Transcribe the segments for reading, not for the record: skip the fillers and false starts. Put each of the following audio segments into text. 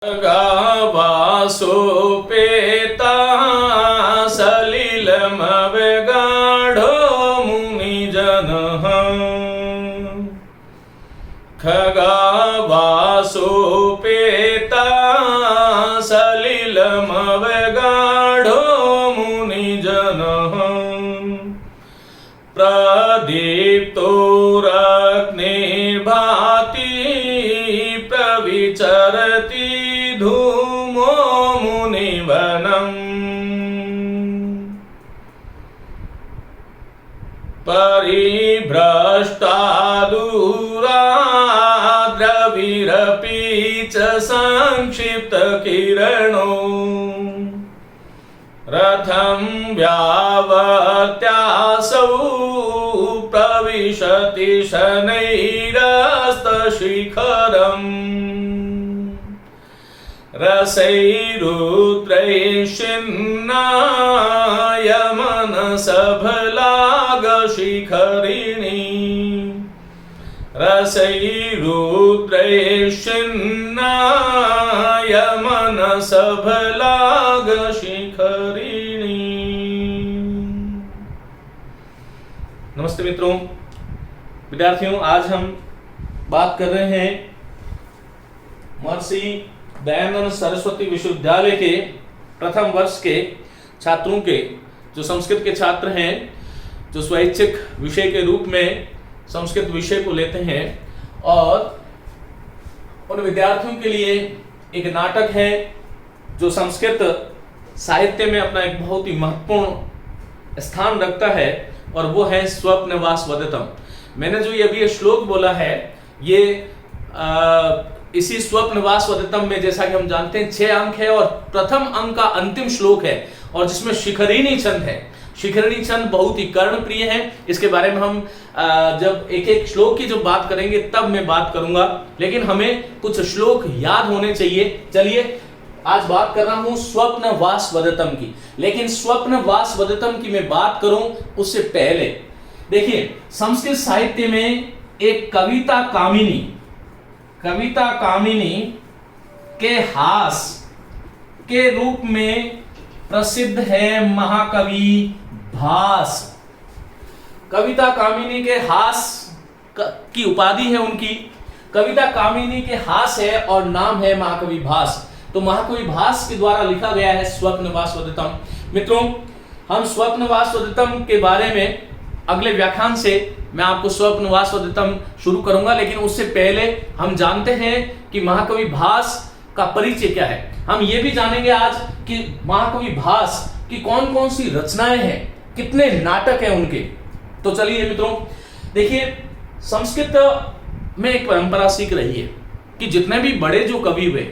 वासोपेता सलिलमवगाढो मुनिजनः खगावासोपेता सलिलमवगाढो मुनिजनः प्रदीप्तोरग्निर्भाति प्रविचरति धूमो मुनिवनम् परिभ्रष्टा दूरा द्रविरपि च संक्षिप्तकिरणो रथं व्यावर्त्यासौ प्रविशति शनैरस्तशिखरम् रसैरुद्रैश्चिन्नाय मनसफलागशिखरिणी रसैरुद्रैश्चिन्नाय मनसफलागशिखरिणी। नमस्ते मित्रों, विद्यार्थियों, आज हम बात कर रहे हैं महर्षि दयानंद सरस्वती विश्वविद्यालय के प्रथम वर्ष के छात्रों के, जो संस्कृत के छात्र हैं, जो स्वैच्छिक विषय के रूप में संस्कृत विषय को लेते हैं, और उन विद्यार्थियों के लिए एक नाटक है जो संस्कृत साहित्य में अपना एक बहुत ही महत्वपूर्ण स्थान रखता है, और वो है स्वप्नवास वदतम। मैंने जो ये अभी ये श्लोक बोला है, ये इसी स्वप्नवास वदतम में, जैसा कि हम जानते हैं, 6 अंक है और प्रथम अंक का अंतिम श्लोक है, और जिसमें शिखरिणी छंद है। शिखरिणी छंद बहुत ही कर्णप्रिय है। इसके बारे में हम जब एक एक श्लोक की जो बात करेंगे तब मैं बात करूंगा, लेकिन हमें कुछ श्लोक याद होने चाहिए। चलिए, आज बात कर रहा हूं स्वप्नवास वदतम की, लेकिन स्वप्नवास वदतम की मैं बात करूं उससे पहले देखिए, संस्कृत साहित्य में एक कविता कामिनी के हास के रूप में प्रसिद्ध है महाकवि भास। कविता कामिनी के हास की उपाधि है उनकी, कविता कामिनी के हास है और नाम है महाकवि भास। तो महाकवि भास के द्वारा लिखा गया है स्वप्नवास वदतम। मित्रों, हम स्वप्नवास वदतम के बारे में अगले व्याख्यान से मैं आपको स्वप्नवास वदतम शुरू करूंगा, लेकिन उससे पहले हम जानते हैं कि महाकवि भास का परिचय क्या है। हम ये भी जानेंगे आज कि महाकवि भास की कौन कौन सी रचनाएं हैं, कितने नाटक हैं उनके। तो चलिए मित्रों, देखिए, संस्कृत में एक परंपरा सीख रही है कि जितने भी बड़े जो कवि हुए,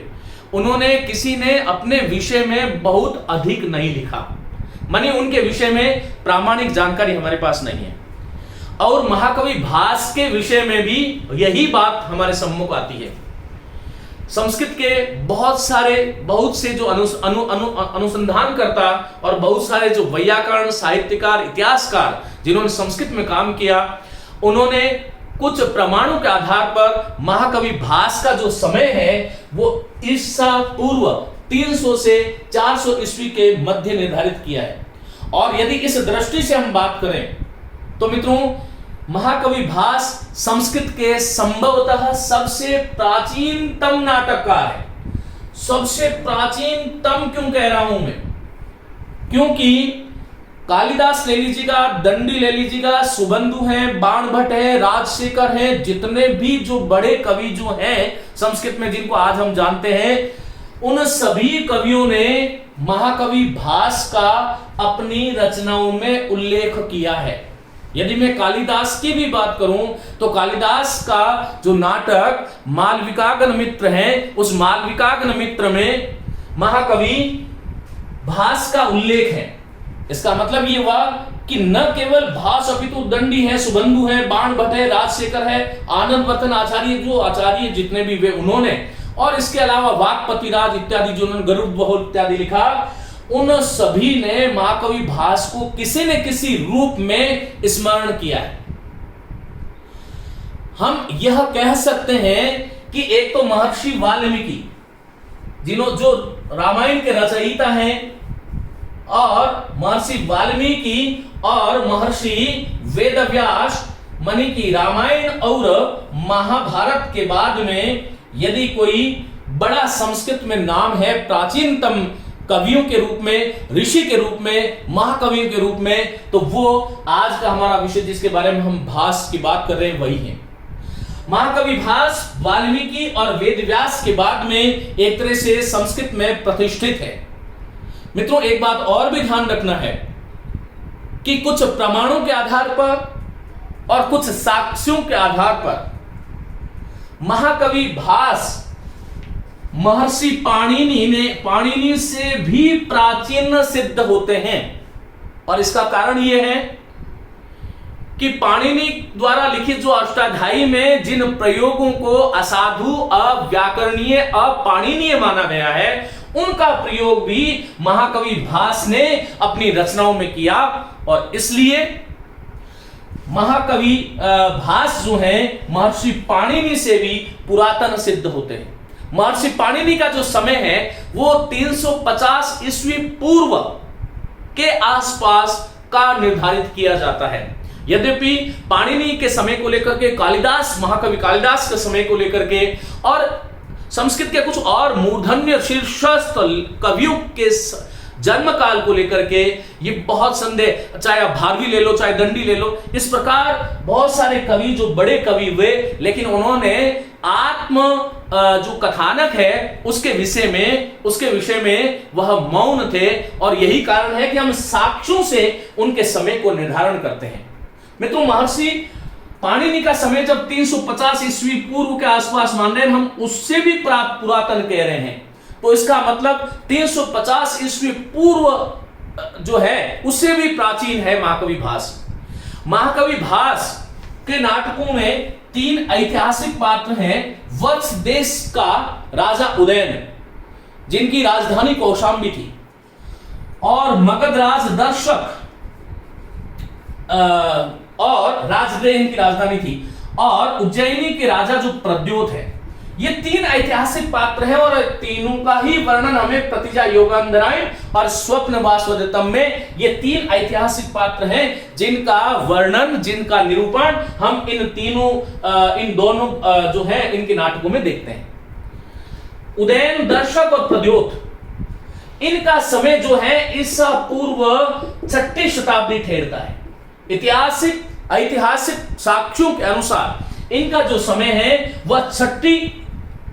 उन्होंने किसी ने अपने विषय में बहुत अधिक नहीं लिखा, माने उनके विषय में प्रामाणिक जानकारी हमारे पास नहीं है। और महाकवि भास के विषय में भी यही बात हमारे सम्मुख आती है। संस्कृत के बहुत से जो अनुसंधानकर्ता और बहुत सारे जो वैयाकरण, साहित्यकार, इतिहासकार जिन्होंने संस्कृत में काम किया, उन्होंने कुछ प्रमाणों के आधार पर महाकवि भास का जो समय है वो ईसा पूर्व 300 से 400 ईस्वी के मध्य निर्धारित किया है। और यदि इस दृष्टि से हम बात करें तो मित्रों, महाकवि भास संस्कृत के संभवतः सबसे प्राचीनतम नाटककार है। सबसे प्राचीनतम क्यों कह रहा हूं मैं? क्योंकि कालिदास ले लीजिएगा, दंडी ले लीजिएगा, सुबंधु हैं, बाणभट्ट है, राजशेखर है, जितने भी जो बड़े कवि जो हैं संस्कृत में, जिनको आज हम जानते हैं, उन सभी कवियों ने महाकवि भास का अपनी रचनाओं में उल्लेख किया है। यदि मैं कालिदास की भी बात करूं तो कालिदास का जो नाटक मालविकाग्नि मित्र है, उस मालविकाग्नि मित्र में महाकवि भास का उल्लेख है। इसका मतलब ये हुआ कि न केवल भास अपितु दंडी है, सुबंधु है, बाणभट्ट है, राजशेखर है, आनंदवर्धन आचार्य, जो आचार्य जितने भी वे उन्होंने, और इसके अलावा वाक्पतिराज इत्यादि जो उन्होंने गरुड़ बहुल इत्यादि लिखा, उन सभी ने महाकवि भास को किसी न किसी रूप में स्मरण किया है। हम यह कह सकते हैं कि एक तो महर्षि वाल्मीकि, जो रामायण के रचयिता हैं, और महर्षि वाल्मीकि और महर्षि वेदव्यास, मानी कि रामायण और महाभारत के बाद में यदि कोई बड़ा संस्कृत में नाम है, प्राचीनतम कवियों के रूप में, ऋषि के रूप में, महाकवियों के रूप में, तो वो आज का हमारा विषय जिसके बारे में हम भास की बात कर रहे हैं वही है। महाकवि भास वाल्मीकि और वेदव्यास के बाद में एक तरह से संस्कृत में प्रतिष्ठित है। मित्रों, एक बात और भी ध्यान रखना है कि कुछ प्रमाणों के आधार पर और कुछ साक्ष्यों के आधार पर महाकवि भास महर्षि पाणिनि से भी प्राचीन सिद्ध होते हैं। और इसका कारण यह है कि पाणिनि द्वारा लिखित जो अष्टाध्यायी में जिन प्रयोगों को असाधु, अव्याकरणीय, अपाणिनीय माना गया है, उनका प्रयोग भी महाकवि भास ने अपनी रचनाओं में किया। और इसलिए महाकवि भास जो हैं महर्षि पाणिनि से भी पुरातन सिद्ध होते हैं। महर्षि पाणिनि का जो समय है वो 350 ईस्वी पूर्व के आसपास का निर्धारित किया जाता है। यद्यपि पाणिनि के समय को लेकर के कालिदास, महाकवि कालिदास के समय को लेकर के और संस्कृत के कुछ और मूर्धन्य शीर्षस्थ कवियों के जन्म काल को लेकर के ये बहुत संदेह, चाहे आप भारवी ले लो, चाहे दंडी ले लो, इस प्रकार बहुत सारे कवि जो बड़े कवि हुए, लेकिन उन्होंने आत्म जो कथानक है उसके विषय में वह मौन थे। और यही कारण है कि हम साक्ष्यों से उनके समय को निर्धारण करते हैं। मित्रों, महर्षि पाणिनि का समय जब 350 ईस्वी पूर्व के आसपास मान रहे हैं, हम उससे भी पुरातन कह रहे हैं, तो इसका मतलब 350 ईस्वी पूर्व जो है उससे भी प्राचीन है महाकवि भास। महाकवि भास के नाटकों में 3 ऐतिहासिक पात्र हैं। वत्स देश का राजा उदयन, जिनकी राजधानी कौशाम्बी थी, और मगधराज दर्शक और राजगृह इनकी राजधानी थी, और उज्जैनी के राजा जो प्रद्योत है। ये 3 ऐतिहासिक पात्र हैं और तीनों का ही वर्णन हमें प्रतिजा योगांतरायण और स्वप्न वासवदत्तम में ये 3 ऐतिहासिक पात्र हैं जिनका वर्णन, जिनका निरूपण हम इन दोनों जो है इनके नाटकों में देखते हैं। उदयन, दर्शक और प्रद्योत, इनका समय जो है ईसा पूर्व 6ठी शताब्दी ठहरता है। ऐतिहासिक साक्ष्यों के अनुसार इनका जो समय है वह 6ठी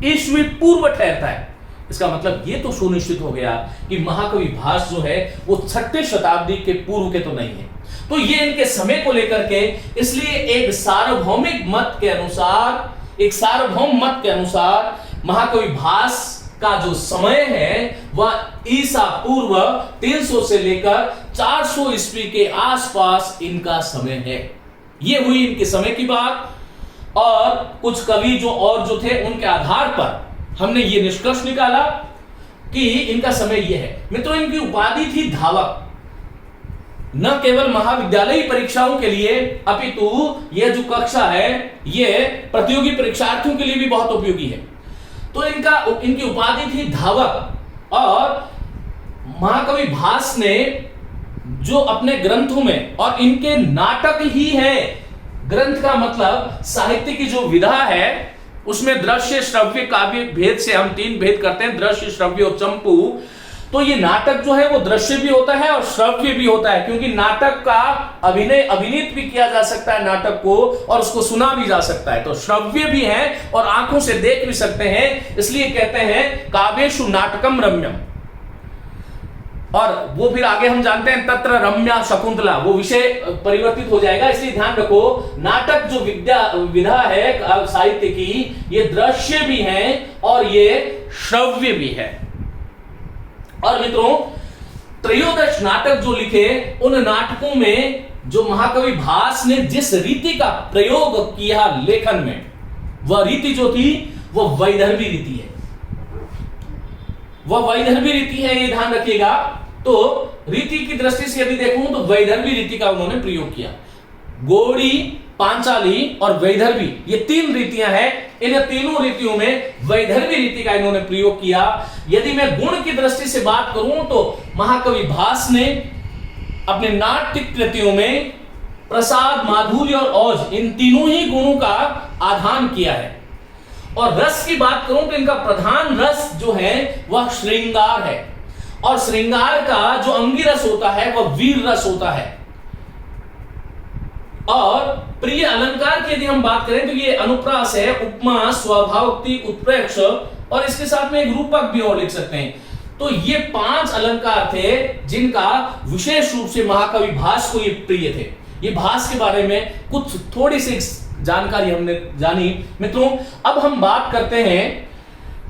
ईस्वी पूर्व ठहरता है। इसका मतलब ये तो सुनिश्चित हो गया कि महाकवि भास जो है वो 6ठी शताब्दी के पूर्व के तो नहीं है। तो ये इनके समय को लेकर के, इसलिए एक सार्वभौम मत के अनुसार महाकवि भास का जो समय है वह ईसा पूर्व 300 से लेकर 400 ईस्वी के आसपास इनका समय है। ये हुई इनके समय की बात। और कुछ कवि जो थे उनके आधार पर हमने ये निष्कर्ष निकाला कि इनका समय ये है। मित्रों, इनकी उपाधि थी धावक। न केवल महाविद्यालयी परीक्षाओं के लिए, अपितु यह जो कक्षा है ये प्रतियोगी परीक्षार्थियों के लिए भी बहुत उपयोगी है। तो इनकी उपाधि थी धावक। और महाकवि भास ने जो अपने ग्रंथों में, और इनके नाटक ही है, ग्रंथ का मतलब साहित्य की जो विधा है उसमें दृश्य, श्रव्य, काव्य भेद से हम 3 भेद करते हैं, दृश्य, श्रव्य और चंपू। तो ये नाटक जो है वो दृश्य भी होता है और श्रव्य भी होता है, क्योंकि नाटक का अभिनीत भी किया जा सकता है नाटक को, और उसको सुना भी जा सकता है। तो श्रव्य भी है और आंखों से देख भी सकते हैं, इसलिए कहते हैं काव्येषु नाटकम रम्यम। और वो फिर आगे हम जानते हैं तत्र रम्या शकुंतला, वो विषय परिवर्तित हो जाएगा। इसलिए ध्यान रखो, नाटक जो विधा है साहित्य की, ये दृश्य भी है और ये श्रव्य भी है। और मित्रों, त्रयोदश नाटक जो लिखे, उन नाटकों में जो महाकवि भास ने जिस रीति का प्रयोग किया लेखन में, वह रीति जो थी वो वैदर्भी रीति है। वह वैदर्भी रीति है, ये ध्यान रखिएगा। तो रीति की दृष्टि से यदि देखूं तो वैदर्भी रीति का उन्होंने प्रयोग किया। गोड़ी पांचाली और वैदर्भी, ये 3 रीतियां हैं। इन तीनों रीतियों में वैदर्भी रीति का इन्होंने प्रयोग किया। यदि मैं गुण की दृष्टि से बात करूं तो महाकवि भास ने अपने नाट्य कृतियों में प्रसाद, माधुर्य और ओज, इन तीनों ही गुणों का आधान किया है। और रस की बात करूं तो इनका प्रधान रस जो है वह श्रृंगार है, और श्रृंगार का जो अंगी रस होता है वह वीर रस होता है। और प्रिय अलंकार की यदि हम बात करें तो ये अनुप्रास है, उपमा, स्वभावोक्ति, उत्प्रेक्ष, और इसके साथ में एक रूपक भी और लिख सकते हैं। तो ये 5 अलंकार थे जिनका विशेष रूप से महाकवि भास को ये प्रिय थे। ये भास के बारे में कुछ थोड़ी सी जानकारी हमने जानी। मित्रों, अब हम बात करते हैं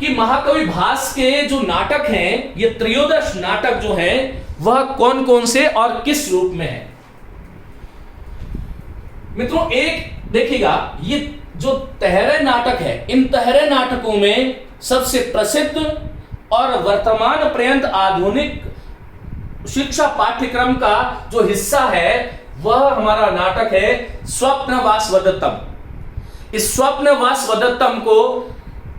कि महाकवि भास के जो नाटक हैं, ये त्रयोदश नाटक जो हैं वह कौन कौन से और किस रूप में है। मित्रों, एक देखिएगा, ये जो तहरे नाटक है, इन तहरे नाटकों में सबसे प्रसिद्ध और वर्तमान पर्यंत आधुनिक शिक्षा पाठ्यक्रम का जो हिस्सा है वह हमारा नाटक है स्वप्नवासवदत्तम। इस स्वप्नवासवदत्तम को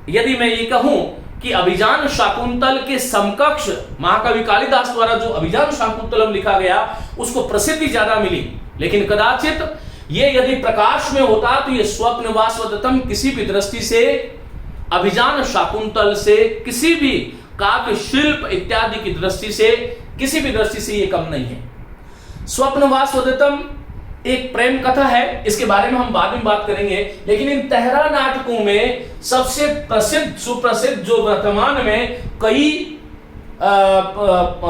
यदि मैं ये कहूं कि अभिजान शाकुंतल के समकक्ष महाकवि कालिदास द्वारा जो अभिजान शाकुंतलम लिखा गया उसको प्रसिद्धि ज्यादा मिली, लेकिन कदाचित ये यदि प्रकाश में होता तो ये स्वप्नवासवदत्तम किसी भी दृष्टि से अभिजान शाकुंतल से, किसी भी काव्य शिल्प इत्यादि की दृष्टि से, किसी भी दृष्टि से ये कम नहीं है। स्वप्नवासवदत्तम एक प्रेम कथा है, इसके बारे में हम बाद में बात करेंगे। लेकिन इन तहरा नाटकों में सबसे प्रसिद्ध, सुप्रसिद्ध, जो वर्तमान में कई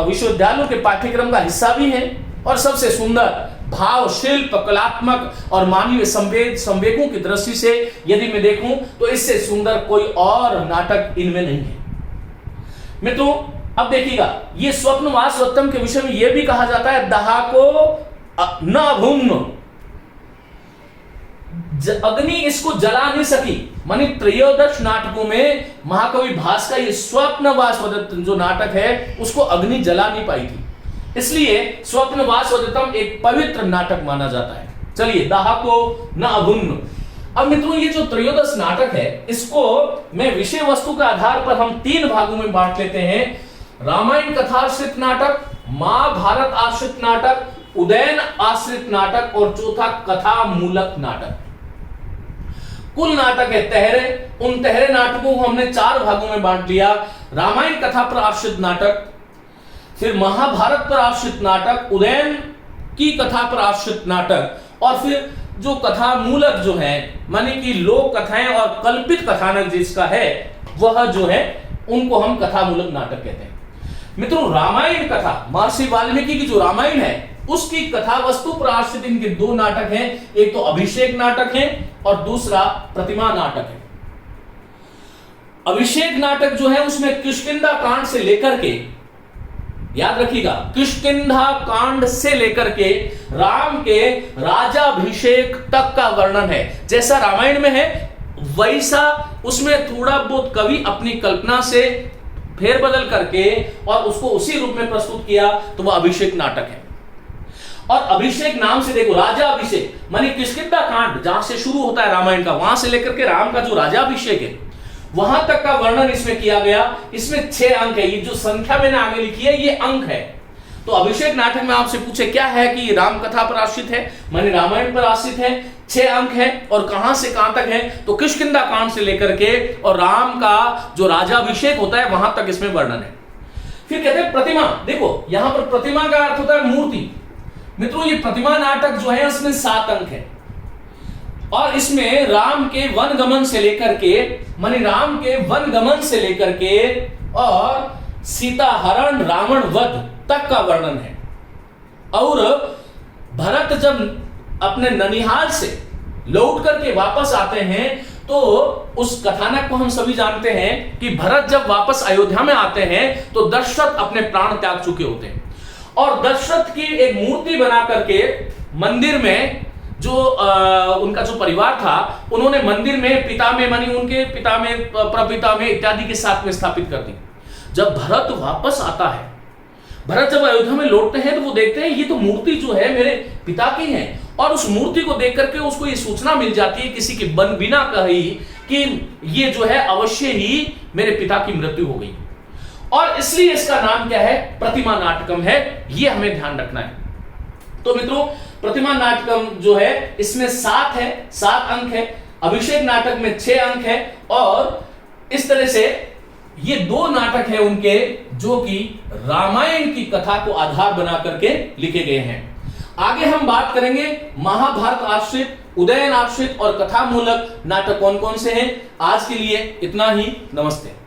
विश्वविद्यालयों के पाठ्यक्रम का हिस्सा भी है और सबसे सुंदर भाव, शिल्प, कलात्मक और मानवीय संवेगों की दृष्टि से यदि मैं देखूं तो इससे सुंदर कोई और नाटक इनमें नहीं है। मित्रों, अब देखिएगा, ये स्वप्नवासवदत्तम के विषय में यह भी कहा जाता है दहाको न अभुन्न, अग्नि इसको जला नहीं सकी। मानी त्रयोदश नाटकों में महाकवि भास का ये स्वप्नवासवदत्तम जो नाटक है उसको अग्नि जला नहीं पाई थी, इसलिए स्वप्नवासवदत्तम एक पवित्र नाटक माना जाता है। चलिए, दहाको न अभुन्न। अब मित्रों, ये जो त्रयोदश नाटक है इसको मैं विषय वस्तु के आधार पर हम 3 भागों में बांट लेते हैं। रामायण कथाश्रित नाटक, महाभारत आश्रित नाटक, उदयन आश्रित नाटक और चौथा कथा मूलक नाटक। कुल नाटक है तहरे। उन तहरे नाटकों को हमने 4 भागों में बांट लिया। रामायण कथा पर आश्रित नाटक, फिर महाभारत पर आश्रित नाटक, उदयन की कथा पर आश्रित नाटक, और फिर जो कथा मूलक जो है माने कि लोक कथाएं और कल्पित कथानक जिसका है वह जो है उनको हम कथा मूलक नाटक कहते हैं। मित्रों, रामायण कथा, महर्षि वाल्मीकि की जो रामायण है उसकी कथा वस्तु पर आश्रित इनके 2 नाटक हैं। एक तो अभिषेक नाटक है और दूसरा प्रतिमा नाटक है। अभिषेक नाटक जो है उसमें किष्किंधा कांड से लेकर के, याद रखिएगा, किष्किंधा कांड से लेकर के राम के राजाभिषेक तक का वर्णन है। जैसा रामायण में है वैसा उसमें थोड़ा बहुत कवि अपनी कल्पना से फेरबदल करके और उसको उसी रूप में प्रस्तुत किया, तो वह अभिषेक नाटक है। और अभिषेक नाम से देखो, राजा अभिषेक माने किष्किंधा कांड जहां से शुरू होता है रामायण का, वहां से लेकर के राम का जो राजाभिषेक है वहां तक का वर्णन इसमें किया गया। इसमें 6 अंक है। ये जो संख्या मैंने आगे लिखी है ये अंक है। तो अभिषेक नाटक में आपसे पूछे क्या है कि राम कथा पर आश्रित है, माने रामायण पर आश्रित है, 6 अंक है और कहां से कहां तक है, तो किष्किंधा कांड से लेकर के और राम का जो राजाभिषेक होता है वहां तक इसमें वर्णन है। फिर कहते हैं प्रतिमा। देखो, यहां पर प्रतिमा का अर्थ होता है मूर्ति। मित्रों, ये प्रतिमा नाटक जो है इसमें 7 अंक है और इसमें राम के वनगमन से लेकर के, माने राम के वनगमन से लेकर के और सीता हरण, रावण वध तक का वर्णन है। और भरत जब अपने ननिहाल से लौट करके वापस आते हैं तो उस कथानक को हम सभी जानते हैं कि भरत जब वापस अयोध्या में आते हैं तो दशरथ अपने प्राण त्याग चुके होते हैं और दशरथ की एक मूर्ति बना करके मंदिर में जो उनका जो परिवार था उन्होंने मंदिर में पिता में मानी उनके पिता में, प्रपिता में इत्यादि के साथ में स्थापित कर दी। जब भरत वापस आता है, भरत जब अयोध्या में लौटते हैं तो वो देखते हैं ये तो मूर्ति जो है मेरे पिता की है और उस मूर्ति को देख करके उसको ये सूचना मिल जाती है किसी के बिना कही कि ये जो है अवश्य ही मेरे पिता की मृत्यु हो गई, और इसलिए इसका नाम क्या है, प्रतिमा नाटकम है। ये हमें ध्यान रखना है। तो मित्रों, प्रतिमा नाटकम जो है इसमें 7 अंक है, अभिषेक नाटक में 6 अंक है, और इस तरह से ये 2 नाटक है उनके जो कि रामायण की कथा को आधार बना करके लिखे गए हैं। आगे हम बात करेंगे महाभारत आश्रित, उदयन आश्रित और कथा मूलक नाटक कौन कौन से हैं। आज के लिए इतना ही, नमस्ते।